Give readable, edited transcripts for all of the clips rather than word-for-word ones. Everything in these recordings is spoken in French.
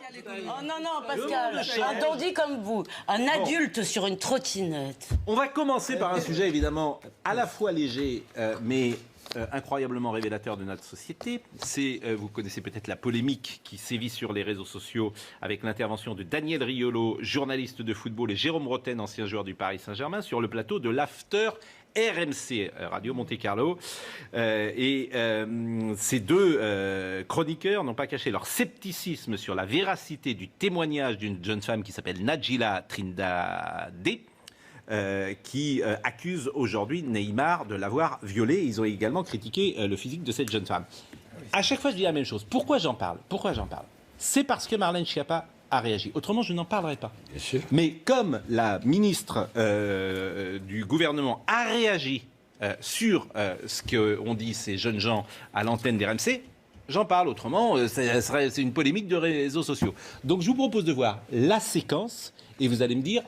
Oh non, non, Pascal, un dandy comme vous, un adulte sur une trottinette. On va commencer par un sujet évidemment à la fois léger, mais incroyablement révélateur de notre société. Vous connaissez peut-être la polémique qui sévit sur les réseaux sociaux avec l'intervention de Daniel Riolo, journaliste de football, et Jérôme Rotten, ancien joueur du Paris Saint-Germain, sur le plateau de l'After RMC, Radio Monte-Carlo. Ces deux chroniqueurs n'ont pas caché leur scepticisme sur la véracité du témoignage d'une jeune femme qui s'appelle Najila Trindade, qui accuse aujourd'hui Neymar de l'avoir violée. Ils ont également critiqué le physique de cette jeune femme. À chaque fois, je dis la même chose. Pourquoi j'en parle ? C'est parce que Marlène Schiappa a réagi. Autrement, je n'en parlerai pas. Bien sûr. Mais comme la ministre du gouvernement a réagi sur ce qu'ont dit ces jeunes gens à l'antenne d'RMC, j'en parle. Autrement, c'est une polémique de réseaux sociaux. Donc, je vous propose de voir la séquence et vous allez me dire...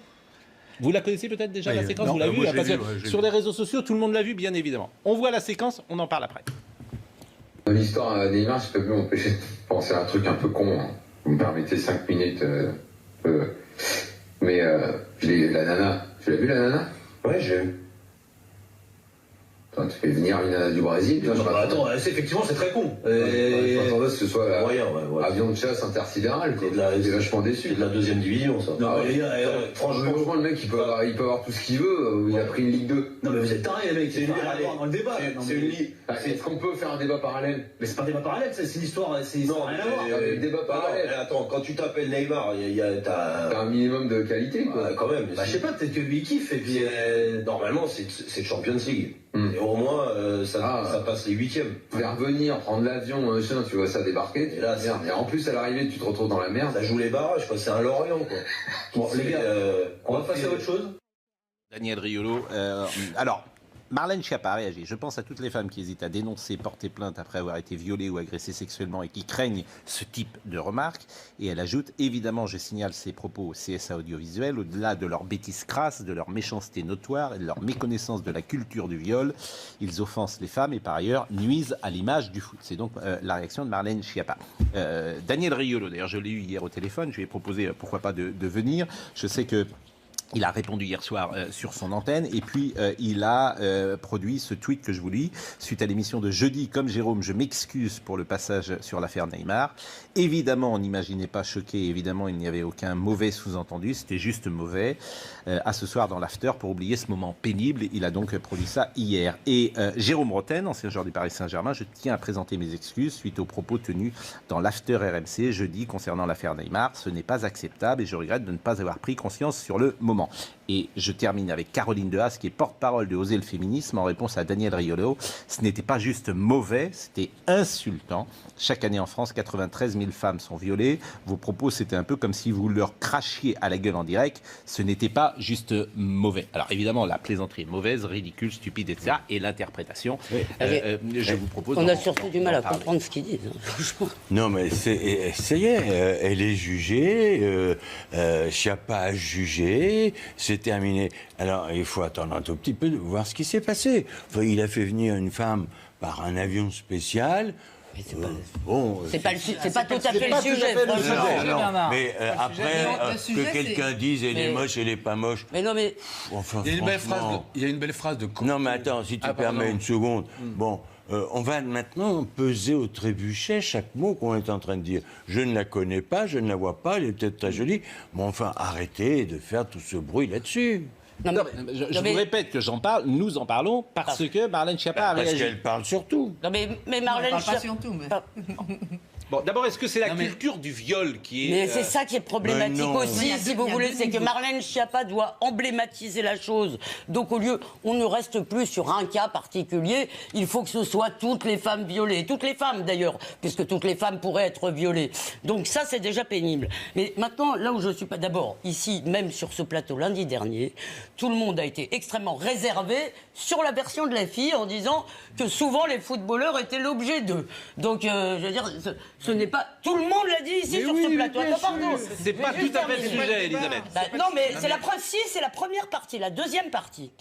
Vous la connaissez peut-être déjà, la séquence? Vous l'avez vue? Parce que sur les réseaux sociaux, tout le monde l'a vue, bien évidemment. On voit la séquence, on en parle après. L'histoire Neymar, je peux plus m'empêcher de penser à un truc un peu con. Hein. Vous me permettez 5 minutes. Mais la nana, tu l'as vu la nana? Ouais, j'ai vu. Attends, tu fais venir une nana du Brésil. Attends, effectivement, c'est très con. Je m'attendais à ce que ce soit ouais. avion de chasse intersidéral. T'es vachement déçu. C'est de la deuxième division, ça. Non, franchement, le mec, il peut avoir tout ce qu'il veut. Il a pris une Ligue 2. Non, mais vous êtes tarés, les mecs. C'est une dans le débat. C'est une ligue. Est-ce qu'on peut faire un débat parallèle? Mais c'est pas un débat parallèle, c'est une histoire. Non, rien à voir. Débat parallèle. Attends, quand tu t'appelles Neymar, t'as un minimum de qualité, quoi. Quand même. Je sais pas, peut-être que lui, il kiffe. Et puis, normalement, c'est Champions League. Et au moins, ça passe les huitièmes. Faire venir, prendre l'avion, tu vois ça débarquer. Et là, et en plus, à l'arrivée, tu te retrouves dans la merde. Ça joue les barrages, quoi. C'est un Lorient, quoi. Bon, les gars, on va passer à autre chose. Daniel Riolo. Alors, Marlène Schiappa a réagi. Je pense à toutes les femmes qui hésitent à dénoncer, porter plainte après avoir été violées ou agressées sexuellement et qui craignent ce type de remarques. Et elle ajoute, évidemment, je signale ces propos au CSA audiovisuel, au-delà de leur bêtise crasse, de leur méchanceté notoire et de leur méconnaissance de la culture du viol. Ils offensent les femmes et par ailleurs nuisent à l'image du foot. C'est donc la réaction de Marlène Schiappa. Daniel Riolo, d'ailleurs, je l'ai eu hier au téléphone. Je lui ai proposé, pourquoi pas, de venir. Je sais que il a répondu hier soir sur son antenne et puis il a produit ce tweet que je vous lis. Suite à l'émission de jeudi, comme Jérôme, je m'excuse pour le passage sur l'affaire Neymar. Évidemment, on n'imaginait pas choqué. Évidemment, il n'y avait aucun mauvais sous-entendu. C'était juste mauvais. À ce soir dans l'after pour oublier ce moment pénible. Il a donc produit ça hier. Et Jérôme Rotten, ancien joueur du Paris Saint-Germain, je tiens à présenter mes excuses suite aux propos tenus dans l'after RMC jeudi concernant l'affaire Neymar. Ce n'est pas acceptable et je regrette de ne pas avoir pris conscience sur le moment. Et je termine avec Caroline Dehaas, qui est porte-parole de Oser le féminisme, en réponse à Daniel Riolo. Ce n'était pas juste mauvais, c'était insultant. Chaque année en France, 93 000 femmes sont violées. Vos propos, c'était un peu comme si vous leur crachiez à la gueule en direct. Ce n'était pas juste mauvais. Alors évidemment, la plaisanterie est mauvaise, ridicule, stupide, etc. Et l'interprétation, je vous propose... On a surtout du mal à comprendre ce qu'ils disent, franchement. Non, mais ça y est, elle est jugée, Schiappa a jugé, c'est terminé. Alors, il faut attendre un tout petit peu de voir ce qui s'est passé. Enfin, il a fait venir une femme par un avion spécial. Mais c'est pas tout à fait le sujet. Mais après, que quelqu'un dise elle est moche, elle est pas moche. Mais non, mais... Enfin, il y a une belle phrase de... Non, mais attends, si tu permets une seconde. Bon... on va maintenant peser au trébuchet chaque mot qu'on est en train de dire. Je ne la connais pas, je ne la vois pas, elle est peut-être très jolie, mais enfin, arrêtez de faire tout ce bruit là-dessus. Je vous répète que nous en parlons parce que Marlène Schiappa a réagi. Parce qu'elle parle surtout. Non, mais Marlène Schiappa... pas surtout, mais... Bon, d'abord, est-ce que c'est la culture du viol qui est... Mais c'est ça qui est problématique aussi, si vous voulez, c'est que Marlène Schiappa doit emblématiser la chose. Donc, on ne reste plus sur un cas particulier, il faut que ce soit toutes les femmes violées. Toutes les femmes, d'ailleurs, puisque toutes les femmes pourraient être violées. Donc ça, c'est déjà pénible. Mais maintenant, là où je suis pas... D'abord, ici, même sur ce plateau, lundi dernier, tout le monde a été extrêmement réservé sur la version de la fille en disant que souvent, les footballeurs étaient l'objet d'eux. Donc, je veux dire... Ce n'est pas... Tout le monde l'a dit ici sur ce plateau. Attends, pardon. C'est pas tout à fait le sujet, Elisabeth. Non, mais c'est la première partie. La deuxième partie.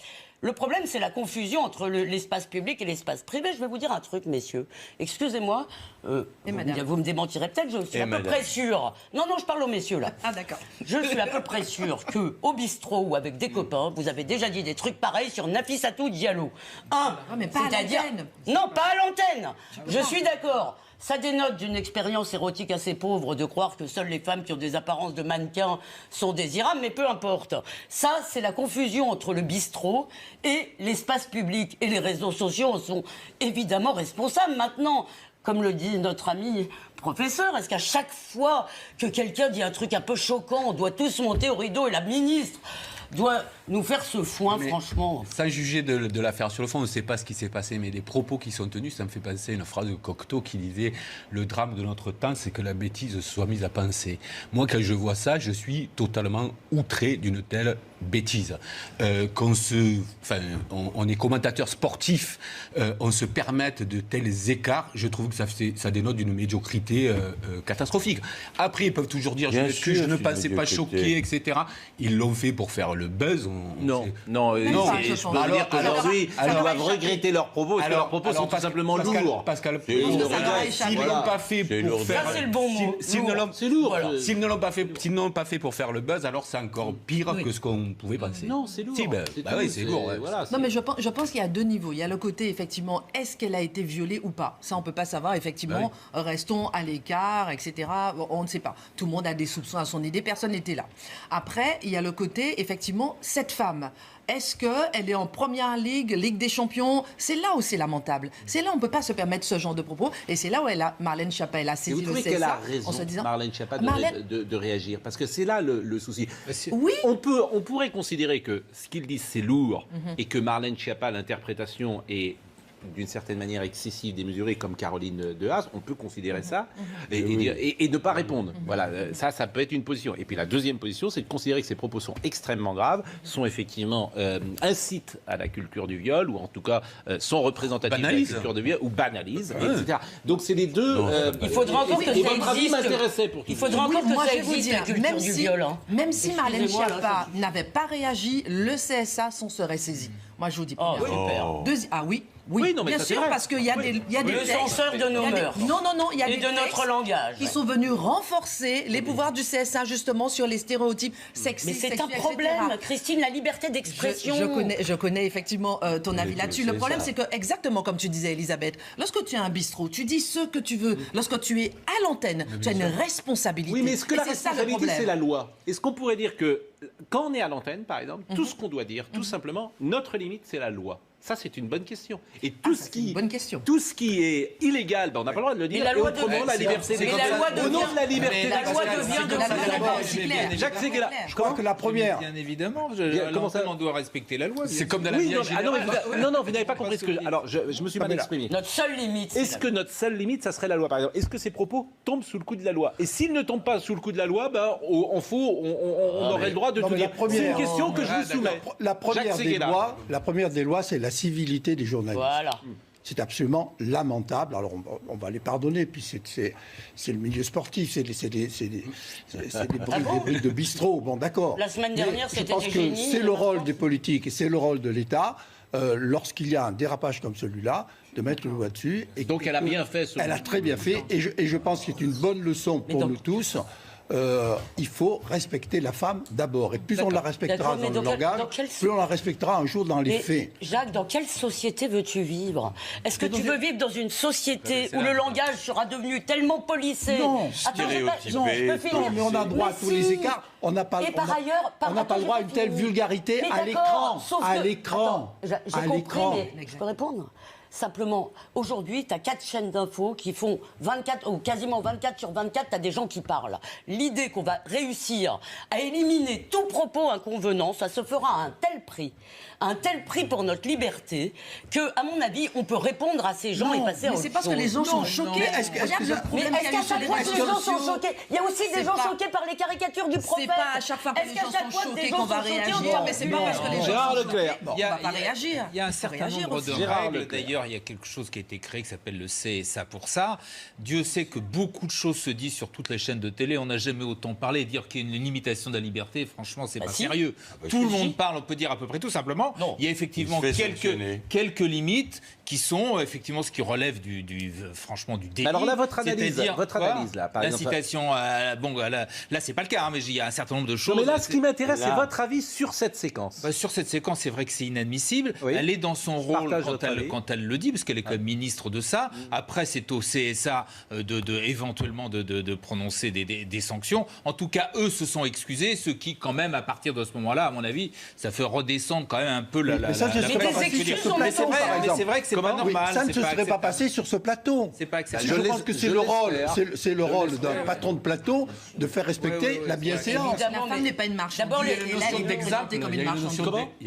Le problème, c'est la confusion entre l'espace public et l'espace privé. Je vais vous dire un truc, messieurs. Excusez-moi, vous me démentirez peut-être, je suis à peu près sûr. Non, je parle aux messieurs, là. Ah, d'accord. Je suis à peu près sûr qu'au bistrot ou avec des copains, vous avez déjà dit des trucs pareils sur Nafissatou Diallo. mais pas à l'antenne. Non, pas à l'antenne. Je suis d'accord. Ça dénote d'une expérience érotique assez pauvre de croire que seules les femmes qui ont des apparences de mannequins sont désirables, mais peu importe. Ça, c'est la confusion entre le bistrot et l'espace public. Et les réseaux sociaux en sont évidemment responsables. Maintenant, comme le dit notre ami professeur, est-ce qu'à chaque fois que quelqu'un dit un truc un peu choquant, on doit tous monter au rideau et la ministre doit nous faire ce foin, franchement. Sans juger de l'affaire sur le fond, on ne sait pas ce qui s'est passé, mais les propos qui sont tenus, ça me fait penser à une phrase de Cocteau qui disait « Le drame de notre temps, c'est que la bêtise se soit mise à penser ». Moi, quand je vois ça, je suis totalement outré d'une telle bêtise. On est commentateur sportif, on se permette de tels écarts, je trouve que ça dénote d'une médiocrité catastrophique. Après, ils peuvent toujours dire « Je ne pensais pas choquer », etc. Ils l'ont fait pour faire le buzz. Je peux dire qu'aujourd'hui, ils doivent regretter leurs propos, parce que leurs propos sont tout simplement lourds. Pascal, s'ils ne l'ont pas fait pour faire... Ça, c'est le bon mot. C'est lourd. S'ils ne l'ont pas fait pour faire le buzz, alors c'est encore pire que ce qu'on pouvait penser. Non, c'est lourd. Oui, c'est lourd. Voilà, non, mais je pense qu'il y a deux niveaux. Il y a le côté, effectivement, est-ce qu'elle a été violée ou pas? Ça, on ne peut pas savoir, effectivement. Restons à l'écart, etc. On ne sait pas. Tout le monde a des soupçons à son idée. Personne n'était là. Après, il y a le côté, effectivement, cette femme. Est-ce qu'elle est en première Ligue des Champions? C'est là où c'est lamentable. C'est là où on ne peut pas se permettre ce genre de propos. Et c'est là où Marlène Schiappa, elle a saisi le CSA. Vous trouvez qu'elle a raison, Marlène Schiappa, de réagir? Parce que c'est là le souci. Oui. On pourrait considérer que ce qu'ils disent, c'est lourd, et que Marlène Schiappa, l'interprétation est d'une certaine manière excessive, démesurée, comme Caroline de Haas, on peut considérer ça et ne pas répondre. Voilà, ça peut être une position. Et puis la deuxième position, c'est de considérer que ces propos sont extrêmement graves, sont effectivement incitent à la culture du viol, ou en tout cas sont représentatifs de la culture du viol, ou banalisent, etc. Donc c'est les deux. Il faudra encore que ça existe. Votre avis m'intéressait pour tout. Il faudra encore que ça existe, la culture même du si, viol. Même si Marlène Schiappa n'avait pas réagi, le CSA s'en serait saisi. Moi, je vous dis pas. Oui, non, mais bien ça, sûr, parce qu'il y a des le censeur de nos mœurs. Non, il y a et des de notre langage. qui sont venus renforcer les pouvoirs du CSA justement sur les stéréotypes sexistes. Mais c'est un problème, Christine, la liberté d'expression. Je connais effectivement ton avis là-dessus. Le problème, c'est que, exactement comme tu disais, Elisabeth, lorsque tu as un bistrot, tu dis ce que tu veux. Lorsque tu es à l'antenne, tu as une responsabilité. Oui, mais est-ce que la responsabilité, c'est la loi? Est-ce qu'on pourrait dire que, quand on est à l'antenne, par exemple, tout ce qu'on doit dire, tout simplement, notre limite, c'est la loi? Ça, c'est une bonne question. Et tout ce qui est illégal, on n'a pas le droit de le dire. Mais la loi devient la liberté. Mais la loi devient au nom de la liberté. La loi devient de la Jacques Séguéla. Je crois que la première. Bien évidemment, comment ça, on doit respecter la loi. C'est comme dans la oui, vie non, vous n'avez pas compris ce que. Alors, je me suis mal exprimé. Notre seule limite. Est-ce que notre seule limite, ça serait la loi, par exemple? Est-ce que ces propos tombent sous le coup de la loi? Et s'ils ne tombent pas sous le coup de la loi, on aurait le droit de tout dire. C'est une question que je vous soumets. La première des lois, c'est la civilité des journalistes. Voilà. C'est absolument lamentable. Alors, on va les pardonner. Puis c'est le milieu sportif, c'est des bruits de bistrot. Bon, d'accord. La semaine dernière, c'était je pense que c'est le rôle des politiques et c'est le rôle de l'État, lorsqu'il y a un dérapage comme celui-là, de mettre le doigt dessus. Et donc, elle a bien fait. Elle a très bien fait. Et je pense que c'est une bonne leçon pour nous tous. Il faut respecter la femme d'abord. Et plus on la respectera dans le langage, plus on la respectera un jour dans les faits. Jacques, dans quelle société veux-tu vivre? Est-ce que tu veux vivre dans une société où le langage sera devenu tellement policé? Non, je peux finir. Non, mais on a droit à tous les écarts. On n'a pas, on n'a pas le droit à une telle vulgarité à l'écran. À l'écran. J'ai compris, mais je peux répondre. Simplement, aujourd'hui, tu as 4 chaînes d'infos qui font 24, ou quasiment 24 sur 24, tu as des gens qui parlent. L'idée qu'on va réussir à éliminer tout propos inconvenant, ça se fera à un tel prix pour notre liberté, que, à mon avis, on peut répondre à ces gens et passer à autre chose. Mais c'est parce que les gens sont choqués. Est-ce qu'à chaque fois que les gens sont choqués, il y a aussi des gens choqués par les caricatures du prophète. C'est pas à chaque fois que les gens sont choqués qu'on va réagir. Mais c'est pas parce que les gens sont choqués. On va pas réagir. Il y a un certain nombre de règles, d'ailleurs, d'ailleurs, il y a quelque chose qui a été créé qui s'appelle le CSA pour ça. Dieu sait que beaucoup de choses se disent sur toutes les chaînes de télé. On n'a jamais autant parlé. Dire qu'il y a une limitation de la liberté, franchement, c'est pas sérieux. Tout le monde parle, on peut dire à peu près tout simplement. Non. Il y a effectivement quelques limites qui sont effectivement ce qui relève franchement du délit. Alors là, votre analyse là, par exemple. L'incitation, là, c'est pas le cas, mais il y a un certain nombre de choses. Non, mais là, ce qui m'intéresse, c'est votre avis sur cette séquence. Sur cette séquence, c'est vrai que c'est inadmissible. Oui. Elle est dans son rôle quand elle le dit, parce qu'elle est comme ministre de ça. Après, c'est au CSA éventuellement de prononcer des sanctions. En tout cas, eux se sont excusés, ce qui, quand même, à partir de ce moment-là, à mon avis, ça fait redescendre quand même un peu la. Mais ça, c'est vrai que c'est pas normal. Ça ne se serait pas passé sur ce plateau. C'est pas acceptable. Je pense que c'est le rôle d'un patron de plateau de faire respecter la bienséance. La femme n'est pas une marchandise. D'abord, il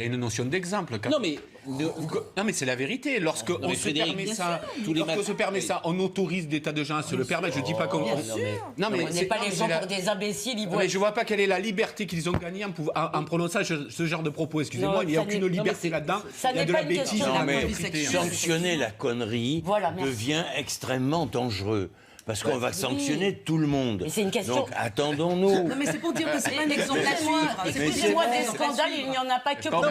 y a une notion d'exemple. Non, mais c'est la vérité. Lorsqu'on se permet ça, on autorise des tas de gens à se le permettre. Je dis pas qu'on. Non, mais on n'est pas les gens pour des imbéciles. Mais je vois pas quelle est la liberté qu'ils ont gagnée en prononçant ce genre de propos. Excusez-moi, il n'y a aucune liberté là-dedans. Il y a de la bêtise. Sanctionner la connerie devient extrêmement dangereux. Parce qu'on va sanctionner tout le monde. Mais c'est une question. Donc attendons-nous. Non mais c'est pour dire que c'est pas un exemple à suivre. Excusez-moi, des scandales, il n'y en a pas que pour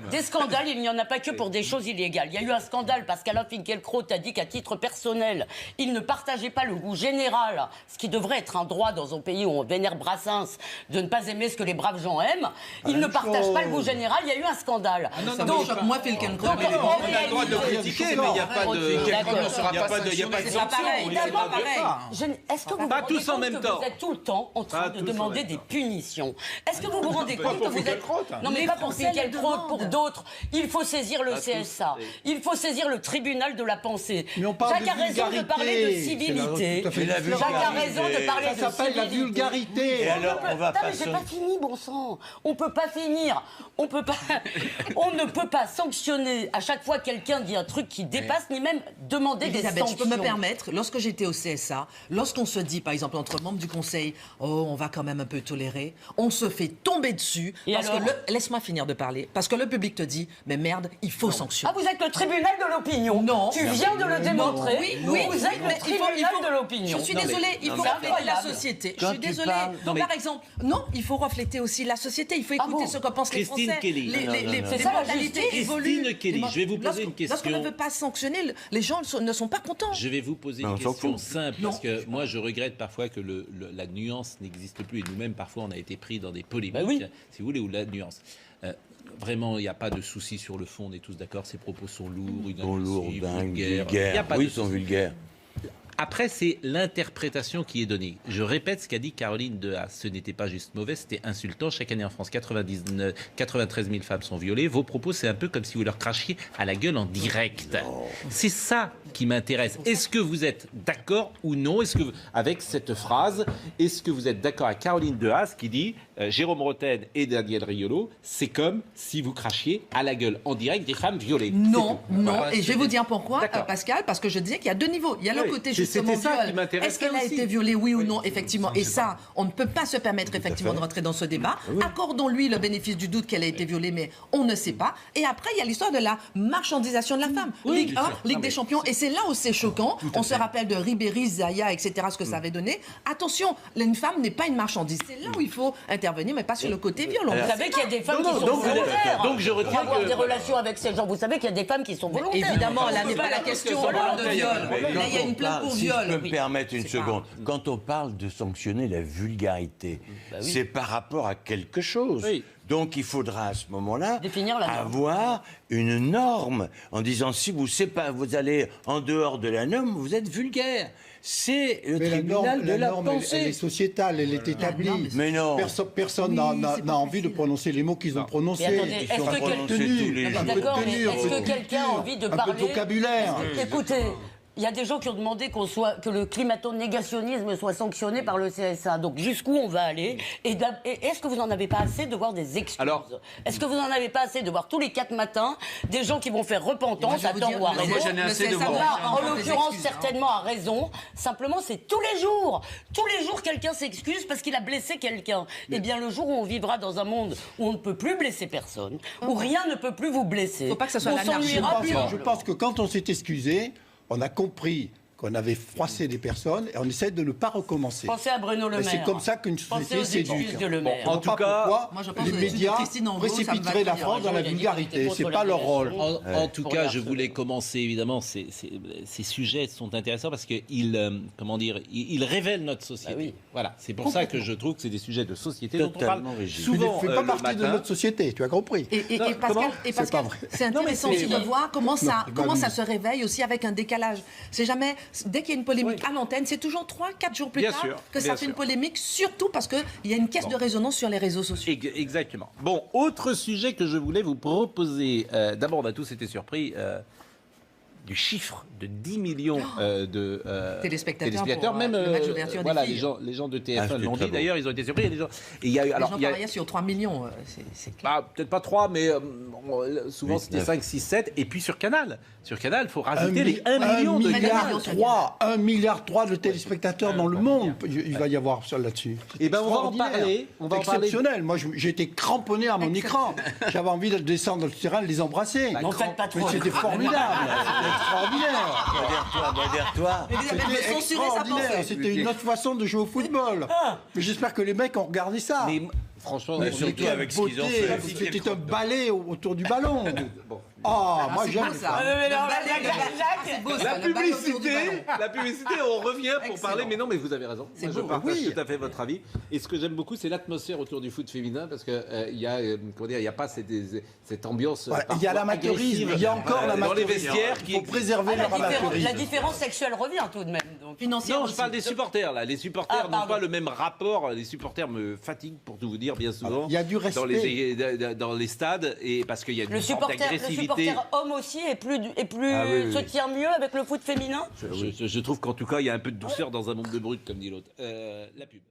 des scandales, il n'y en a pas que pour des choses illégales. Il y a eu un scandale parce qu'Alain Finkielkraut a dit qu'à titre personnel, il ne partageait pas le goût général, ce qui devrait être un droit dans un pays où on vénère Brassens, de ne pas aimer ce que les braves gens aiment. Il ne partage pas le goût général. Il y a eu un scandale. Donc moi, Finkielkraut, on a le droit de critiquer, mais il n'y a pas de. Il n'y a pas de sanction. Est-ce que vous vous rendez compte que vous êtes tout le temps en train de demander des punitions? Est-ce que vous vous rendez compte que vous êtes... Non, mais pas pour Finkielkraut, pour d'autres. Il faut saisir le CSA. Il faut saisir le tribunal de la pensée. Jacques a raison de parler de civilité. Jacques a raison de parler de civilité. Ça s'appelle la vulgarité. Et alors, on va pas... mais j'ai pas fini, bon sang. On peut pas finir. On ne peut pas sanctionner à chaque fois quelqu'un dit un truc qui dépasse, ni même demander des sanctions. Je peux me permettre, lorsque j'étais au CSA, lorsqu'on se dit, par exemple, entre membres du Conseil, on va quand même un peu tolérer, on se fait tomber dessus. Laisse-moi finir de parler. Parce que le public te dit, mais merde, il faut sanctionner. Ah, vous êtes le tribunal de l'opinion. Non. Tu viens de le démontrer. Oui, vous êtes le tribunal de l'opinion. Je suis désolée, il faut refléter la société. Je suis désolée. Donc, par exemple, non, il faut refléter aussi la société. Il faut écouter ce qu'en pensent les Français. Les mentalités évoluent. Christine Kelly, je vais vous poser une question. Lorsqu'on ne veut pas sanctionner, les gens ne sont pas contents. Je vais vous poser une question simple, parce que moi, je regrette parfois que la nuance n'existe plus. Et nous-mêmes, parfois, on a été pris dans des polémiques, si vous voulez, où la nuance... Vraiment, il n'y a pas de souci sur le fond, on est tous d'accord, ces propos sont lourds, vulgaires. Oui, ils sont vulgaires. Après, c'est l'interprétation qui est donnée. Je répète ce qu'a dit Caroline Dehaas. Ce n'était pas juste mauvais, c'était insultant. Chaque année en France, 93 000 femmes sont violées. Vos propos, c'est un peu comme si vous leur crachiez à la gueule en direct. C'est ça qui m'intéresse. Est-ce que vous êtes d'accord ou non avec cette phrase? Est-ce que vous êtes d'accord avec Caroline Dehaas qui dit Jérôme Rotten et Daniel Riolo, c'est comme si vous crachiez à la gueule en direct des femmes violées? Non. Et je vais vous dire pourquoi, Pascal, parce que je dis qu'il y a deux niveaux. Il y a le côté justement viol. Est-ce qu'elle a été violée, oui ou non, effectivement? Et ça, on ne peut pas se permettre effectivement de rentrer dans ce débat. Accordons-lui le bénéfice du doute qu'elle a été violée, mais on ne sait pas. Et après, il y a l'histoire de la marchandisation de la femme. Ligue 1, Ligue des Champions. Et c'est là où c'est choquant. On se rappelle de Ribéry, Zaya, etc., ce que ça avait donné. Attention, une femme n'est pas une marchandise. C'est là où il faut intervenir, mais pas sur le côté violent. Vous savez qu'il y a des femmes qui sont volontaires. Donc je retiens avoir des relations avec ces gens. Vous savez qu'il y a des femmes qui sont volontaires. Évidemment, là n'est pas la question de viol. Là, il y a une plainte pour viol. Si je peux me permettre une seconde. Quand on parle de sanctionner la vulgarité, c'est par rapport à quelque chose. Donc il faudra à ce moment-là avoir une norme en disant si vous allez en dehors de la norme, vous êtes vulgaire. C'est le tribunal de la pensée. Elle est sociétale, elle est établie. Mais non. Personne n'a envie de prononcer les mots qu'ils ont prononcés. Attendez, est-ce que quelqu'un a envie de parler? Un peu de vocabulaire. Écoutez. il y a des gens qui ont demandé que le climato-négationnisme soit sanctionné par le CSA. Donc jusqu'où on va aller? Et est-ce que vous n'en avez pas assez de voir des excuses? Est-ce que vous n'en avez pas assez de voir tous les 4 matins des gens qui vont faire repentance à tort ou à raison? Moi, j'en ai assez de voir. En l'occurrence, certainement à raison. Simplement, c'est tous les jours. Tous les jours, quelqu'un s'excuse parce qu'il a blessé quelqu'un. Eh bien, le jour où on vivra dans un monde où on ne peut plus blesser personne, où rien ne peut plus vous blesser, faut pas que ça soit l'anarchie. Je pense que quand on s'est excusé, on a compris qu'on avait froissé des personnes et on essaie de ne pas recommencer. Pensez à Bruno Le Maire. C'est comme ça qu'une société s'éduque. En tout cas, les médias précipiteraient la France dans la vulgarité. C'est pas leur rôle. En tout cas, je voulais commencer, évidemment, ces sujets sont intéressants parce qu'ils ils révèlent notre société. Ah oui. Voilà, c'est pour ça que je trouve que c'est des sujets de société dont on parle souvent. Tu ne fais pas partie de notre société, tu as compris. Et Pascal, c'est intéressant aussi de voir comment ça se réveille aussi avec un décalage. C'est jamais... Dès qu'il y a une polémique à l'antenne, c'est toujours 3-4 jours plus tard que ça fait une polémique, surtout parce qu'il y a une caisse de résonance sur les réseaux sociaux. Exactement. Bon, autre sujet que je voulais vous proposer. D'abord, on a tous été surpris du chiffre de 10 millions de téléspectateurs. Même le match d'ouverture des filles. Les gens de TF1 l'ont dit. D'ailleurs, ils ont été surpris. Il y a eu, les gens pariaient sur 3 millions. C'est clair. Peut-être pas 3, mais souvent c'était 5, 6, 7. Et puis sur Canal. Sur Canal, il faut rajouter les 1 million de 1,3 milliard de téléspectateurs dans le monde. Il va y avoir ça là-dessus. Et ben on va en parler. C'est exceptionnel. Moi, j'étais cramponné à mon écran. J'avais envie de descendre le terrain et de les embrasser. N'en faites pas trop. C'était formidable. Extraordinaire. Modère-toi. C'était extraordinaire. C'était une autre façon de jouer au football. Mais j'espère que les mecs ont regardé ça. Mais franchement, surtout avec ce qu'ils ont fait. C'était un balai autour du ballon. Moi j'aime ça. La publicité, on revient pour parler. Mais non, mais vous avez raison. Moi, je partage tout à fait votre avis. Et ce que j'aime beaucoup, c'est l'atmosphère autour du foot féminin, parce que il y a pas cette ambiance. Il y a l'amateurisme. Il y a encore l'amateurisme. Dans les vestiaires, il faut préserver leur amateurisme. La différence sexuelle revient tout de même. Non, je parle des supporters là. Les supporters n'ont pas le même rapport. Les supporters me fatiguent, pour tout vous dire, bien souvent. Il y a du respect dans les stades, et parce qu'il y a une forme d'agressivité. Le supporter homme aussi se tient mieux avec le foot féminin. Je trouve qu'en tout cas, il y a un peu de douceur dans un monde de brutes, comme dit l'autre. La pub.